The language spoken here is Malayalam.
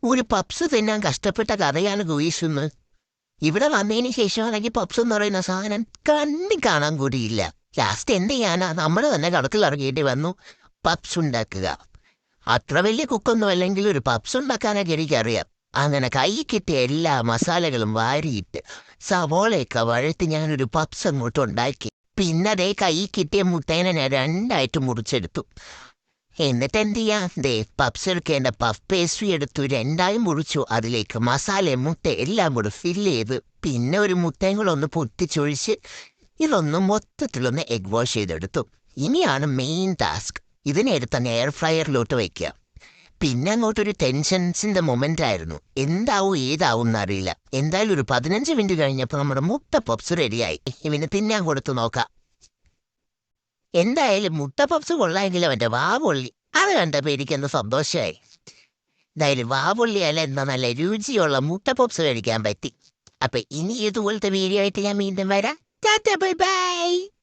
ഒരു പപ്സ് തിന്നാൻ കഷ്ടപ്പെട്ട കഥയാണ് ഗുയിഷെന്ന്. ഇവിടെ വന്നതിന് ശേഷമാണെങ്കിൽ പപ്സ് എന്ന് പറയുന്ന സാധനം കണ്ണി കാണാൻ കൂടിയില്ല. ലാസ്റ്റ് എന്ത് ചെയ്യാനാ, നമ്മൾ തന്നെ കടത്തിലിറങ്ങിയിട്ട് വന്നു പപ്സ് ഉണ്ടാക്കുക. അത്ര വലിയ കുക്കൊന്നും അല്ലെങ്കിൽ ഒരു പപ്സ് ഉണ്ടാക്കാനൊക്കെ എനിക്കറിയാം. അങ്ങനെ കൈ കിട്ടിയ എല്ലാ മസാലകളും വാരിയിട്ട് സവോളയൊക്കെ വഴത്തി ഞാനൊരു പപ്സ് അങ്ങോട്ട് ഉണ്ടാക്കി. പിന്നെ അതേ കൈ കിട്ടിയ മുട്ടേനെ ഞാൻ രണ്ടായിട്ട് മുറിച്ചെടുത്തു. എന്നിട്ട് എന്ത് ചെയ്യാം, പപ്സ് എടുക്കേണ്ട പഫ് പേസ്ട്രി എടുത്തു രണ്ടായി മുറിച്ചു. അതിലേക്ക് മസാലയും മുട്ട എല്ലാം കൂടെ ഫില്ല് ചെയ്ത് പിന്നെ ഒരു മുട്ടയും കൂടെ ഒന്ന് പൊട്ടിച്ചൊഴിച്ച് ഇതൊന്ന് മൊത്തത്തിലൊന്ന് എഗ് വാഷ് ചെയ്തെടുത്തു. ഇനിയാണ് മെയിൻ ടാസ്ക്. ഇതിനെടുത്തങ്ങ് എയർ ഫ്രയറിലോട്ട് വയ്ക്കുക. പിന്നെ അങ്ങോട്ടൊരു ടെൻഷൻസിന്റെ മൊമെന്റ് ആയിരുന്നു. എന്താവും ഏതാവും എന്നറിയില്ല. എന്തായാലും ഒരു 15 മിനിറ്റ് കഴിഞ്ഞപ്പോൾ നമ്മുടെ മുട്ട പപ്സ് റെഡിയായി. ഇവന് തിന്നാൻ കൊടുത്തു നോക്കാം. എന്തായാലും മുട്ട പപ്സ് കൊള്ളാമെങ്കിലും അവൻ്റെ വാ പൊള്ളി. അത് കണ്ടപ്പോൾ എനിക്കെന്ത് സന്തോഷമായി. എന്തായാലും വാ പൊള്ളിയല്ല, എന്താ നല്ല രുചിയുള്ള മുട്ട പപ്സ് കഴിക്കാൻ പറ്റി. അപ്പം ഇനി ഇതുപോലത്തെ വീഡിയോ ആയിട്ട് ഞാൻ വീണ്ടും വരാം. Tata bye bye.